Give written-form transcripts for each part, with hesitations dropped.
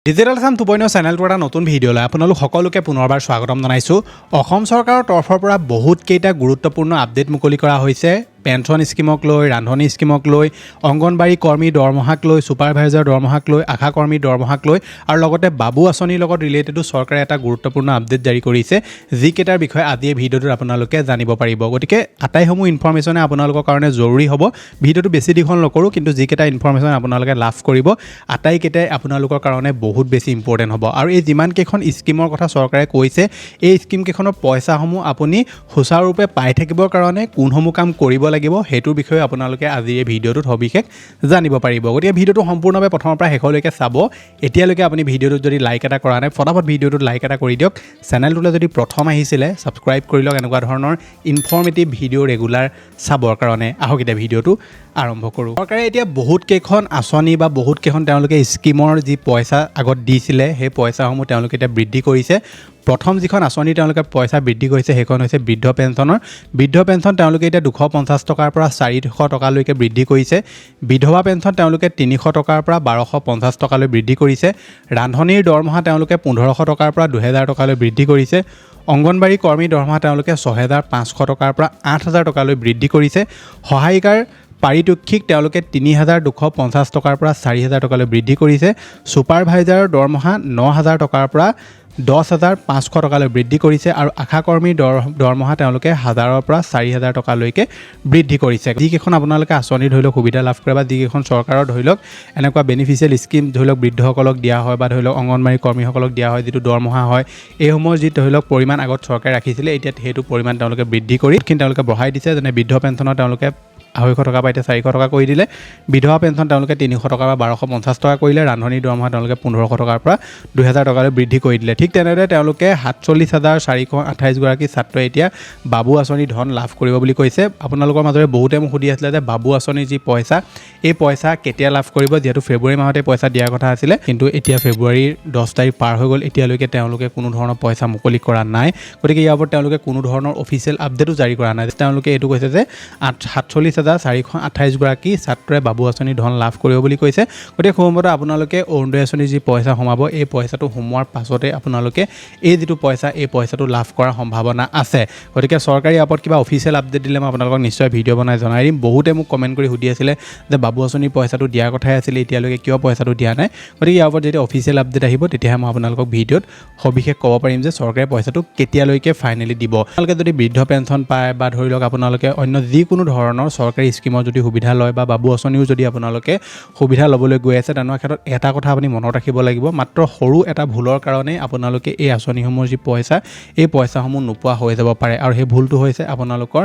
Digital Assam 2.0 চেনেলটোৰ এটা নতুন ভিডিঅ'লৈ আপোনালোক সকলোকে পুনৰবাৰ স্বাগতম জনাইছোঁ। অসম চৰকাৰৰ তৰফৰ পৰা বহুত কেইটা গুৰুত্বপূৰ্ণ আপডেট মুকলি কৰা হৈছে। পেঞ্চন স্কিমক লৈ, ৰান্ধনি স্কিমক লৈ, অংগনবাড়ী কৰ্মী দৰমহাক লৈ, ছুপাৰভাইজাৰ দৰমহাক লৈ, আশা কৰ্মী দৰমহাক লৈ আৰু লগতে বাবু আঁচনিৰ লগত ৰিলেটেডো চৰকাৰে এটা গুৰুত্বপূৰ্ণ আপডেট জাৰি কৰিছে, যিকেইটাৰ বিষয়ে আজি এই ভিডিঅ'টোত আপোনালোকে জানিব পাৰিব। গতিকে আটাইসমূহ ইনফৰমেশ্যনে আপোনালোকৰ কাৰণে জৰুৰী হ'ব। ভিডিঅ'টো বেছি দীঘল নকৰোঁ, কিন্তু যিকেইটা ইনফৰমেশ্যন আপোনালোকে লাভ কৰিব আটাইকেইটাই আপোনালোকৰ কাৰণে বহুত বেছি ইম্পৰ্টেণ্ট হ'ব। আৰু এই যিমানকেইখন স্কিমৰ কথা চৰকাৰে কৈছে, এই স্কিমকেইখনৰ পইচাসমূহ আপুনি সুচাৰুৰূপে পাই থাকিবৰ কাৰণে কোনসমূহ কাম কৰিব লাগিব সেইটোৰ বিষয়ে আপোনালোকে আজি এই ভিডিঅ'টোত সবিশেষ জানিব পাৰিব। গতিকে ভিডিঅ'টো সম্পূৰ্ণভাৱে প্ৰথমৰ পৰা শেষলৈকে চাব। এতিয়ালৈকে আপুনি ভিডিঅ'টোত যদি লাইক এটা কৰা নাই, ফটাফট ভিডিঅ'টোত লাইক এটা কৰি দিয়ক। চেনেলটোলৈ যদি প্ৰথম আহিছিলে ছাবস্ক্ৰাইব কৰি লওক এনেকুৱা ধৰণৰ ইনফৰ্মেটিভ ভিডিঅ' ৰেগুলাৰ চাবৰ কাৰণে। আহক এতিয়া ভিডিঅ'টো আৰম্ভ কৰোঁ। চৰকাৰে এতিয়া বহুত কেইখন আঁচনি বা বহুত কেইখন তেওঁলোকে স্কিমৰ যি পইচা আগত দিছিলে সেই পইচাসমূহ তেওঁলোকে এতিয়া বৃদ্ধি কৰিছে। প্ৰথম যিখন আঁচনি তেওঁলোকে পইচা বৃদ্ধি কৰিছে সেইখন হৈছে বৃদ্ধ পেঞ্চনৰ। বৃদ্ধ পেঞ্চন তেওঁলোকে এতিয়া 250 টকাৰ পৰা 400 টকালৈকে বৃদ্ধি কৰিছে। বিধৱা পেঞ্চন তেওঁলোকে 300 টকাৰ পৰা 1250 টকালৈ বৃদ্ধি কৰিছে। ৰান্ধনিৰ দৰমহা তেওঁলোকে 1500 টকাৰ পৰা 2000 টকালৈ বৃদ্ধি কৰিছে। অংগনবাড়ী কৰ্মীৰ দৰমহা তেওঁলোকে 6500 টকাৰ পৰা 8000 টকালৈ বৃদ্ধি কৰিছে। সহায়িকাৰ পাৰিতোষিক তেওঁলোকে 3250 টকাৰ পৰা 4000 টকালৈ বৃদ্ধি কৰিছে। ছুপাৰভাইজাৰৰ দৰমহা 9000 টকাৰ পৰা 10500 টকালৈ বৃদ্ধি কৰিছে। আৰু আশা কৰ্মীৰ দৰমহা তেওঁলোকে 1000ৰ পৰা 4000 টকালৈকে বৃদ্ধি কৰিছে। যিকেইখন আপোনালোকে আঁচনি ধৰি লওক সুবিধা লাভ কৰে বা যিকেইখন চৰকাৰৰ ধৰি লওক এনেকুৱা বেনিফিচিয়েল স্কিম ধৰি লওক বৃদ্ধসকলক দিয়া হয় বা ধৰি লওক অংগনবাড়ী কৰ্মীসকলক দিয়া হয়, যিটো দৰমহা হয়, এইসমূহৰ যি ধৰি লওক পৰিমাণ আগত চৰকাৰে ৰাখিছিলে, এতিয়া সেইটো পৰিমাণ তেওঁলোকে বৃদ্ধি কৰি তেওঁলোকে বঢ়াই দিছে। যেনে বৃদ্ধ পেঞ্চনৰ তেওঁলোকে 250 টকা পৰা এতিয়া 400 টকা কৰি দিলে। বিধৱা পেঞ্চন তেওঁলোকে 300 টকাৰ পৰা 1250 টকা কৰিলে। ৰান্ধনিৰ দৰমহা তেওঁলোকে 1500 টকাৰ পৰা 2000 টকালৈ বৃদ্ধি কৰি দিলে। ঠিক তেনেদৰে তেওঁলোকে 47,428 গৰাকী ছাত্ৰই এতিয়া বাবু আঁচনিৰ ধন লাভ কৰিব বুলি কৈছে। আপোনালোকৰ মাজৰে বহুতে মোক সুধি আছিলে যে বাবু আঁচনিৰ যি পইচা, এই পইচা কেতিয়া লাভ কৰিব, যিহেতু ফেব্ৰুৱাৰী মাহতে পইচা দিয়াৰ কথা আছিলে, কিন্তু এতিয়া ফেব্ৰুৱাৰীৰ 10 তাৰিখ পাৰ হৈ গ'ল, এতিয়ালৈকে তেওঁলোকে কোনো ধৰণৰ পইচা মুকলি কৰা নাই। গতিকে ইয়াৰ ওপৰত তেওঁলোকে কোনো ধৰণৰ অফিচিয়েল আপডেটো জাৰি কৰা নাই। তেওঁলোকে এইটো কৈছে যে 47,428 গৰাকী ছাত্ৰই বাবু আঁচনিৰ ধন লাভ কৰিব বুলি কৈছে। গতিকে সময়মতে আপোনালোকে অৰুণোদয় আঁচনিৰ যি পইচা সোমাব, এই পইচাটো সোমোৱাৰ পাছতে আপোনালোকে এই যিটো পইচা, এই পইচাটো লাভ কৰাৰ সম্ভাৱনা আছে। গতিকে চৰকাৰী ইয়াৰ ওপৰত কিবা অফিচিয়েল আপডেট দিলে মই আপোনালোকক নিশ্চয় ভিডিঅ' বনাই জনাই দিম। বহুতে মোক কমেণ্ট কৰি সুধি আছিলে যে বাবু আঁচনিৰ পইচাটো দিয়াৰ কথাই আছিলে, এতিয়ালৈকে কিয় পইচাটো দিয়া নাই। গতিকে ইয়াৰ ওপৰত যেতিয়া অফিচিয়েল আপডেট আহিব তেতিয়াহে মই আপোনালোকক ভিডিঅ'ত সবিশেষ ক'ব পাৰিম যে চৰকাৰে পইচাটো কেতিয়ালৈকে ফাইনেলি দিব। আপোনালোকে যদি বৃদ্ধ পেঞ্চন পায় বা ধৰি লওক আপোনালোকে অন্য যিকোনো ধৰণৰ চৰকাৰী স্কিমৰ যদি সুবিধা লয় বা বাবু আঁচনিও যদি আপোনালোকে সুবিধা ল'বলৈ গৈ আছে, তেনেকুৱা ক্ষেত্ৰত এটা কথা আপুনি মনত ৰাখিব লাগিব, মাত্ৰ সৰু এটা ভুলৰ কাৰণেই আপোনালোকে এই আঁচনিসমূহৰ যি পইচা, এই পইচাসমূহ নোপোৱা হৈ যাব পাৰে। আৰু সেই ভুলটো হৈছে আপোনালোকৰ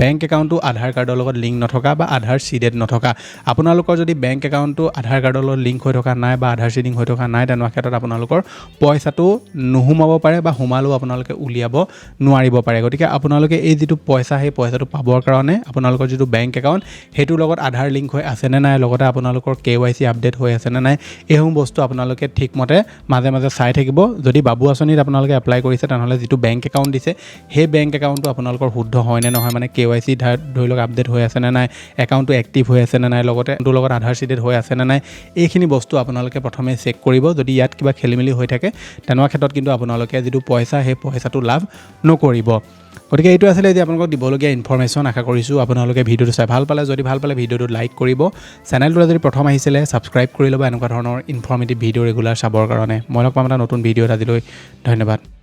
বেংক একাউণ্টটো আধাৰ কাৰ্ডৰ লগত লিংক নথকা বা আধাৰ চিডেড নথকা। আপোনালোকৰ যদি বেংক একাউণ্টটো আধাৰ কাৰ্ডৰ লগত লিংক হৈ থকা নাই বা আধাৰ চিডিং হৈ থকা নাই, তেনেকুৱা ক্ষেত্ৰত আপোনালোকৰ পইচাটো নোসোমাব পাৰে বা সোমালেও আপোনালোকে উলিয়াব নোৱাৰিব পাৰে। গতিকে আপোনালোকে এই যিটো পইচা, সেই পইচাটো পাবৰ কাৰণে আপোনালোকৰ যিটো বেংক একাউণ্ট, সেইটোৰ লগত আধাৰ লিংক হৈ আছেনে নাই, লগতে আপোনালোকৰ KYC আপডেট হৈ আছেনে নাই, এইসমূহ বস্তু আপোনালোকে ঠিকমতে মাজে মাজে চাই থাকিব। যদি বাবু আঁচনিত আপোনালোকে এপ্লাই কৰিছে, তেনেহ'লে যিটো বেংক একাউণ্ট দিছে, সেই বেংক একাউণ্টটো আপোনালোকৰ শুদ্ধ হয়নে নহয়, মানে KYC ধৰি লওক আপডেট হৈ আছেনে নাই, একাউণ্টটো এক্টিভ হৈ আছেনে নাই, লগতে তোৰ লগত আধাৰ চিডেড হৈ আছেনে নাই, এইখিনি বস্তু আপোনালোকে প্ৰথমে চেক কৰিব। যদি ইয়াত কিবা খেলিমেলি হৈ থাকে, তেনেকুৱা ক্ষেত্ৰত কিন্তু আপোনালোকে যিটো পইচা, সেই পইচাটো লাভ নকৰিব। গতিকে এইটো আছিলে যে আপোনালোকক দিবলগীয়া ইনফৰমেশ্যন। আশা কৰিছোঁ আপোনালোকে ভিডিঅ'টো চাই ভাল পালে। যদি ভাল পালে ভিডিঅ'টো লাইক কৰিব। চেনেলটোলৈ যদি প্ৰথম আহিছিলে ছাবস্ক্ৰাইব কৰি ল'ব এনেকুৱা ধৰণৰ ইনফৰমেটিভ ভিডিঅ' ৰেগুলাৰ চাবৰ কাৰণে। মই লগ পাম এটা নতুন ভিডিঅ'ত। আজিলৈ ধন্যবাদ।